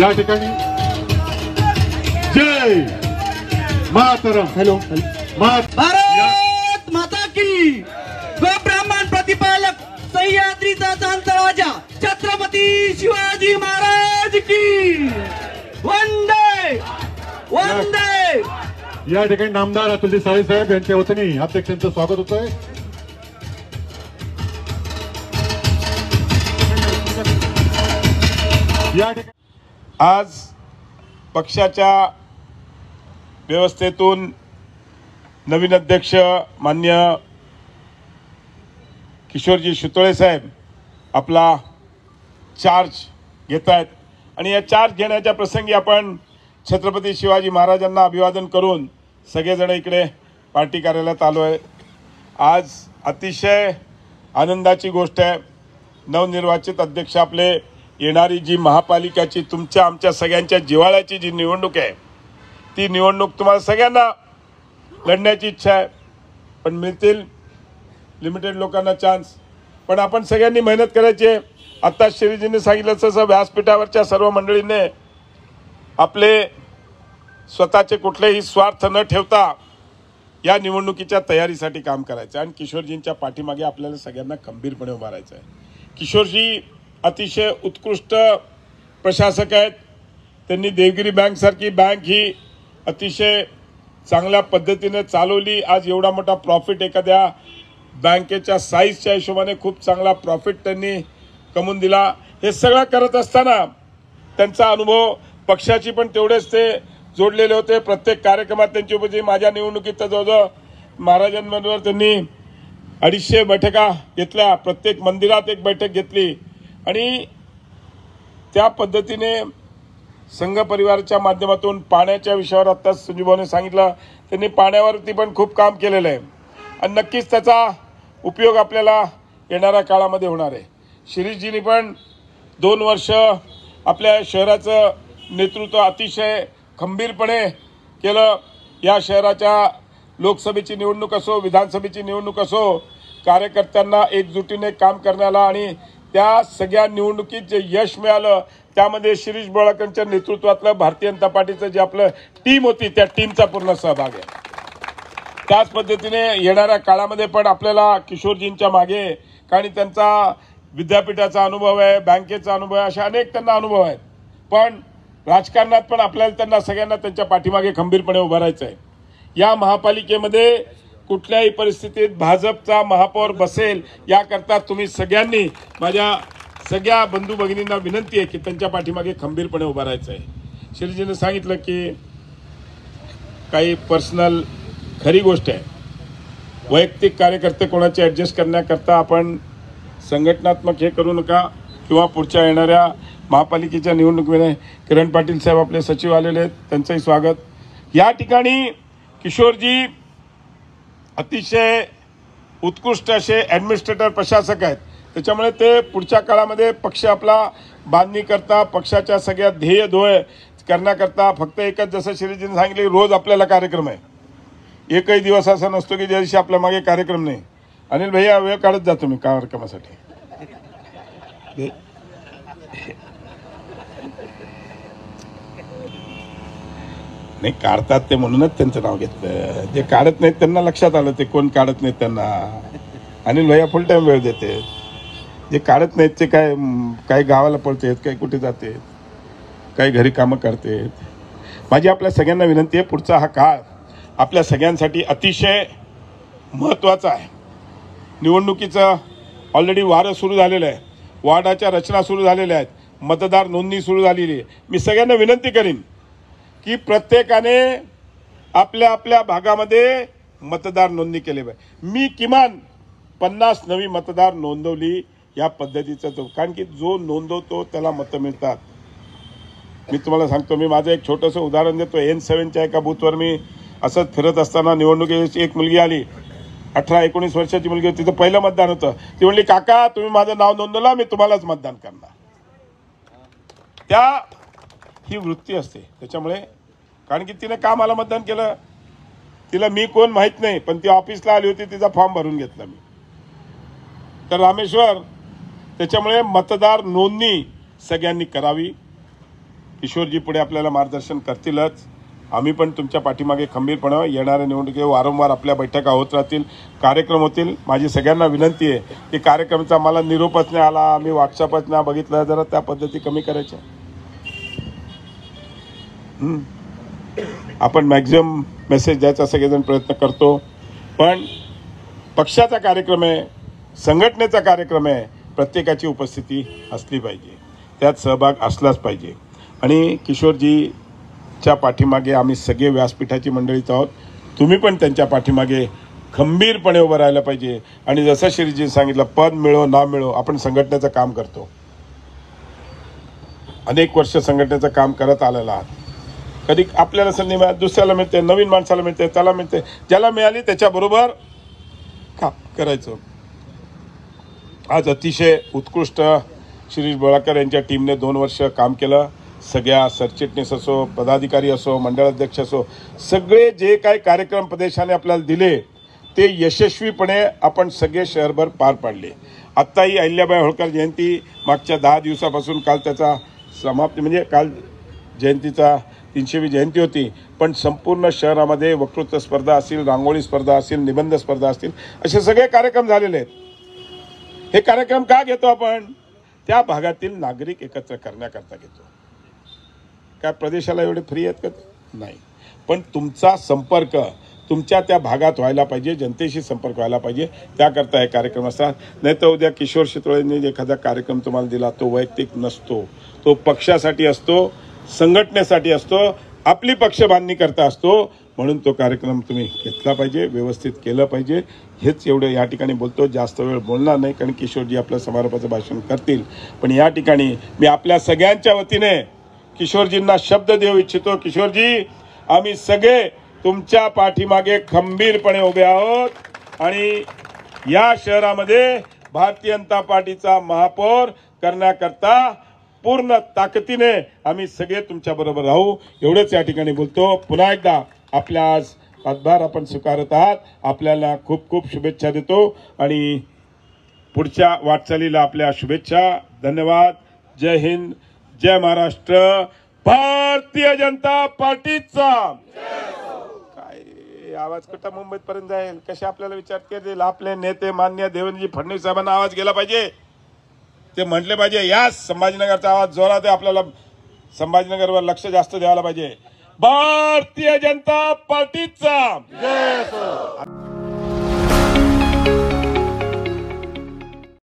या ठिकाणी जय मातरम. हॅलो भारत माता की. ब्राह्मण प्रतिपालक सह्याद्रीचा चांद राजा छत्रपती शिवाजी महाराज की. वंदे वंदे. या ठिकाणी नामदार अतुलजी साळे साहेब यांच्या वतीने अध्यक्षांचं स्वागत होतंय. या ठिकाणी आज पक्षाच्या व्यवस्थेतून नवीन अध्यक्ष मान्य किशोरजी शितोळे साहेब आपला चार्ज घेत आहेत आणि या चार्ज घेण्याच्या प्रसंगी आपण छत्रपती शिवाजी महाराजांना अभिवादन करून सगळेजण इकडे पार्टी कार्यालयात आलो आहे. आज अतिशय आनंदाची गोष्ट आहे. नवनिर्वाचित अध्यक्ष आपले येणारी जी महापालिकाची तुमच्या आमच्या सगळ्यांच्या जिव्हाळ्याची जी निवडणूक आहे ती निवडणूक तुम्हाला सगळ्यांना लढण्याची इच्छा आहे. पण मिळतील लिमिटेड लोकांना चान्स. पण आपण सगळ्यांनी मेहनत करायची आहे. आत्ता श्रीजींनी सांगितलं तसं व्यासपीठावरच्या सर्व मंडळींनी आपले स्वतःचे कुठलेही स्वार्थ न ठेवता या निवडणुकीच्या तयारीसाठी काम करायचं आणि किशोरजींच्या पाठीमागे आपल्याला सगळ्यांना खंबीरपणे उभा राहायचं आहे. किशोरजी अतिशय उत्कृष्ट प्रशासक आहेत. त्यांनी देवगिरी बँकसारखी बँक ही अतिशय चांगल्या पद्धतीने चालवली. आज एवढा मोठा प्रॉफिट एखाद्या बँकेच्या साईजच्या हिशोबाने खूप चांगला प्रॉफिट त्यांनी कमवून दिला. हे सगळं करत असताना त्यांचा अनुभव पक्षाची पण तेवढेच ते जोडलेले होते. प्रत्येक कार्यक्रमात त्यांची उपस्थिती. माझ्या निवडणुकीत जवळजवळ महाराजांबरोबर त्यांनी 250 बैठका घेतल्या. प्रत्येक मंदिरात एक बैठक घेतली आणि त्या पद्धतीने संघ परिवाराच्या माध्यमातून पाण्याच्या विषयावर आत्ता संजूभाऊने सांगितलं त्यांनी पाण्यावरती पण खूप काम केलेलं आहे आणि नक्कीच त्याचा उपयोग आपल्याला येणाऱ्या काळामध्ये होणार आहे. शिरीषजींनी पण 2 वर्ष आपल्या शहराचं नेतृत्व अतिशय खंबीरपणे केलं. या शहराच्या लोकसभेची निवडणूक असो विधानसभेची निवडणूक असो कार्यकर्त्यांना एकजुटीने काम करण्याला आणि त्या सगळ्या निवडणुकीत जे यश मिळालं त्यामध्ये शिरीष बोळाकरांच्या नेतृत्वातलं भारतीय जनता पार्टीचं जे आपलं टीम होती त्या टीमचा पूर्ण सहभाग आहे. त्याच पद्धतीने येणाऱ्या काळामध्ये पण आपल्याला किशोरजींच्या मागे कारण त्यांचा विद्यापीठाचा अनुभव आहे बँकेचा अनुभव आहे अशा अनेक त्यांना अनुभव आहेत. पण राजकारणात पण आपल्याला त्यांना सगळ्यांना त्यांच्या पाठीमागे खंबीरपणे उभं राहायचं आहे. या महापालिकेमध्ये कुठल्याही परिस्थितीत भाजपचा महापौर बसेल याकरता तुम्ही सगळ्यांनी माझ्या सगळ्या बंधू भगिनींना विनंती आहे की त्यांच्या पाठीमागे खंबीरपणे उभं राहायचं आहे. श्रीजीने सांगितलं की काही पर्सनल खरी गोष्ट आहे. वैयक्तिक कार्यकर्ते कोणाचे ॲडजस्ट करण्याकरता आपण संघटनात्मक हे करू नका किंवा पुढच्या येणाऱ्या महापालिकेच्या निवडणुकीमध्ये किरण पाटील साहेब आपले सचिव आलेले आहेत त्यांचंही स्वागत. या ठिकाणी किशोरजी अतिशय उत्कृष्ट असे ॲडमिनिस्ट्रेटर प्रशासक आहेत. त्याच्यामुळे ते पुढच्या काळामध्ये पक्ष आपला बांधणी करता पक्षाच्या सगळ्या ध्येय ध्येय करण्याकरता फक्त एकच जसं श्रीजीने सांगितले रोज आपल्याला कार्यक्रम आहे. एकही दिवस असा नसतो की ज्या दिवशी आपल्या मागे कार्यक्रम नाही. अनिल भैया वेळ काढत जातो मी कार्यक्रमासाठी. नाही काढतात ते म्हणूनच त्यांचं नाव घेतलं. जे काढत नाहीत त्यांना लक्षात आलं ते कोण काढत नाहीत त्यांना. अनिल भैया फुल टाइम वेळ देते. जे काढत नाहीत ते काही गावाला पळतात काही कुठे जाते काही घरी कामं करतात. माझी आपल्या सगळ्यांना विनंती आहे पुढचा हा काळ आपल्या सगळ्यांसाठी अतिशय महत्त्वाचा आहे. निवडणुकीचं ऑलरेडी वारं सुरू झालेलं आहे. वॉर्डाच्या रचना सुरू झालेल्या आहेत. मतदार नोंदणी सुरू झालेली आहे. मी सगळ्यांना विनंती करीन की प्रत्येकाने आपल्या आपल्या भागामध्ये मतदार नोंदणी केली पाहिजे. मी किमान 50 नवी मतदार नोंदवली या पद्धतीचं तो कारण की जो नोंदवतो त्याला मतं मिळतात. मी तुम्हाला सांगतो मी माझं एक छोटंसं उदाहरण देतो. N7च्या एका बूथवर मी असंच फिरत असताना निवडणुकीची एक मुलगी आली 18-19 वर्षाची मुलगी होती. तिचं पहिलं मतदान होतं. ती म्हणली काका तुम्ही माझं नाव नोंदवलं मी तुम्हालाच मतदान करणार. त्या ही वृत्ती असते. त्याच्यामुळे कारण की तिने का मला मतदान केलं तिला मी कोण माहीत नाही पण ती ऑफिसला आली होती तिचा फॉर्म भरून घेतला मी तर रामेश्वर. त्याच्यामुळे मतदार नोंदणी सगळ्यांनी करावी. किशोरजी पुढे आपल्याला मार्गदर्शन करतीलच. आम्ही पण तुमच्या पाठीमागे खंबीरपणे येणाऱ्या निवडणुकीत वारंवार आपल्या बैठका होत राहतील, कार्यक्रम होतील. माझी सगळ्यांना विनंती आहे की कार्यक्रमाचा मला निरोपच नाही आला, मी व्हॉट्सअपच नाही बघितलं, जरा त्या पद्धती कमी करायच्या. आपण मॅक्झिमम मेसेज द्यायचा सगळेजण प्रयत्न करतो, पण पक्षाचा कार्यक्रम आहे, संघटनेचा कार्यक्रम आहे, प्रत्येकाची उपस्थिती असली पाहिजे, त्यात सहभाग असलाच पाहिजे. आणि किशोरजीच्या पाठीमागे आम्ही सगळे व्यासपीठाची मंडळीच आहोत. तुम्ही पण त्यांच्या पाठीमागे खंबीरपणे उभं राहायला पाहिजे. आणि जसं श्रीजी सांगितलं, पद मिळो ना मिळो, आपण संघटनेचं काम करतो, अनेक वर्ष संघटनेचं काम करत आलेलं आहात. कधी आपल्याला संधी मिळाली, दुसऱ्याला मिळते, नवीन माणसाला मिळते, त्याला मिळते, ज्याला मिळाली त्याच्याबरोबर काम करायचं. आज अतिशय उत्कृष्ट शिरीष बोळाकर यांच्या टीमने 2 वर्ष काम केलं. सगळ्या सरचिटणीस असो, पदाधिकारी असो, मंडळाध्यक्ष असो, सगळे जे काही कार्यक्रम प्रदेशाने आपल्याला दिले ते यशस्वीपणे आपण सगळे शहरभर पार पाडले. आत्ताही अहिल्याबाई होळकर जयंती मागच्या 10 दिवसापासून, काल त्याचा समाप्ती म्हणजे काल जयंतीचा 300वी जयंती होती, पण संपूर्ण शहरामध्ये वक्तृत्व स्पर्धा असेल, रांगोळी स्पर्धा असेल, निबंध स्पर्धा असतील, असे सगळे कार्यक्रम झालेले आहेत. हे कार्यक्रम का घेतो आपण? त्या भागातील नागरिक एकत्र करण्याकरता घेतो. काय प्रदेशाला एवढे फ्री आहेत का? नाही, पण तुमचा संपर्क तुमच्या त्या भागात व्हायला पाहिजे, जनतेशी संपर्क व्हायला पाहिजे, त्याकरता हे कार्यक्रम असतात. नाही तर उद्या किशोर शितोळेंनी एखादा कार्यक्रम तुम्हाला दिला, तो वैयक्तिक नसतो, तो पक्षासाठी असतो, संघटनेसाठी असतो, आपली पक्षबांधणी करता असतो. म्हणून तो कार्यक्रम तुम्ही घेतला पाहिजे, व्यवस्थित केलं पाहिजे. हेच एवढं या ठिकाणी बोलतो. जास्त वेळ बोलणार नाही, कारण किशोरजी आपलं समारोपाचं भाषण करतील. पण या ठिकाणी मी आपल्या सगळ्यांच्या वतीने किशोरजींना शब्द देऊ इच्छितो. किशोरजी, आम्ही सगळे तुमच्या पाठीमागे खंबीरपणे उभे आहोत आणि या शहरामध्ये भारतीय जनता पार्टीचा महापौर करण्याकरता पूर्ण ताकदीने आम्ही सगळे तुमच्या बरोबर राहू, एवढंच या ठिकाणी बोलतो. पुन्हा एकदा आपल्या आज पदभार आपण स्वीकारत आहात, आपल्याला खूप खूप शुभेच्छा देतो आणि पुढच्या वाटचालीला आपल्या शुभेच्छा. धन्यवाद. जय हिंद, जय महाराष्ट्र. भारतीय जनता पार्टीचा काय आवाज कुठं मुंबईत पर्यंत जाईल? कसे आपल्याला विचार केले? आपले नेते मान्य देवेंद्रजी फडणवीस साहेबांना आवाज गेला पाहिजे, ते म्हटले पाहिजे या संभाजीनगरचा आवाज जोरात आहे, आपल्याला संभाजीनगरवर लक्ष जास्त द्यायला पाहिजे. भारतीय जनता पार्टीचा जय.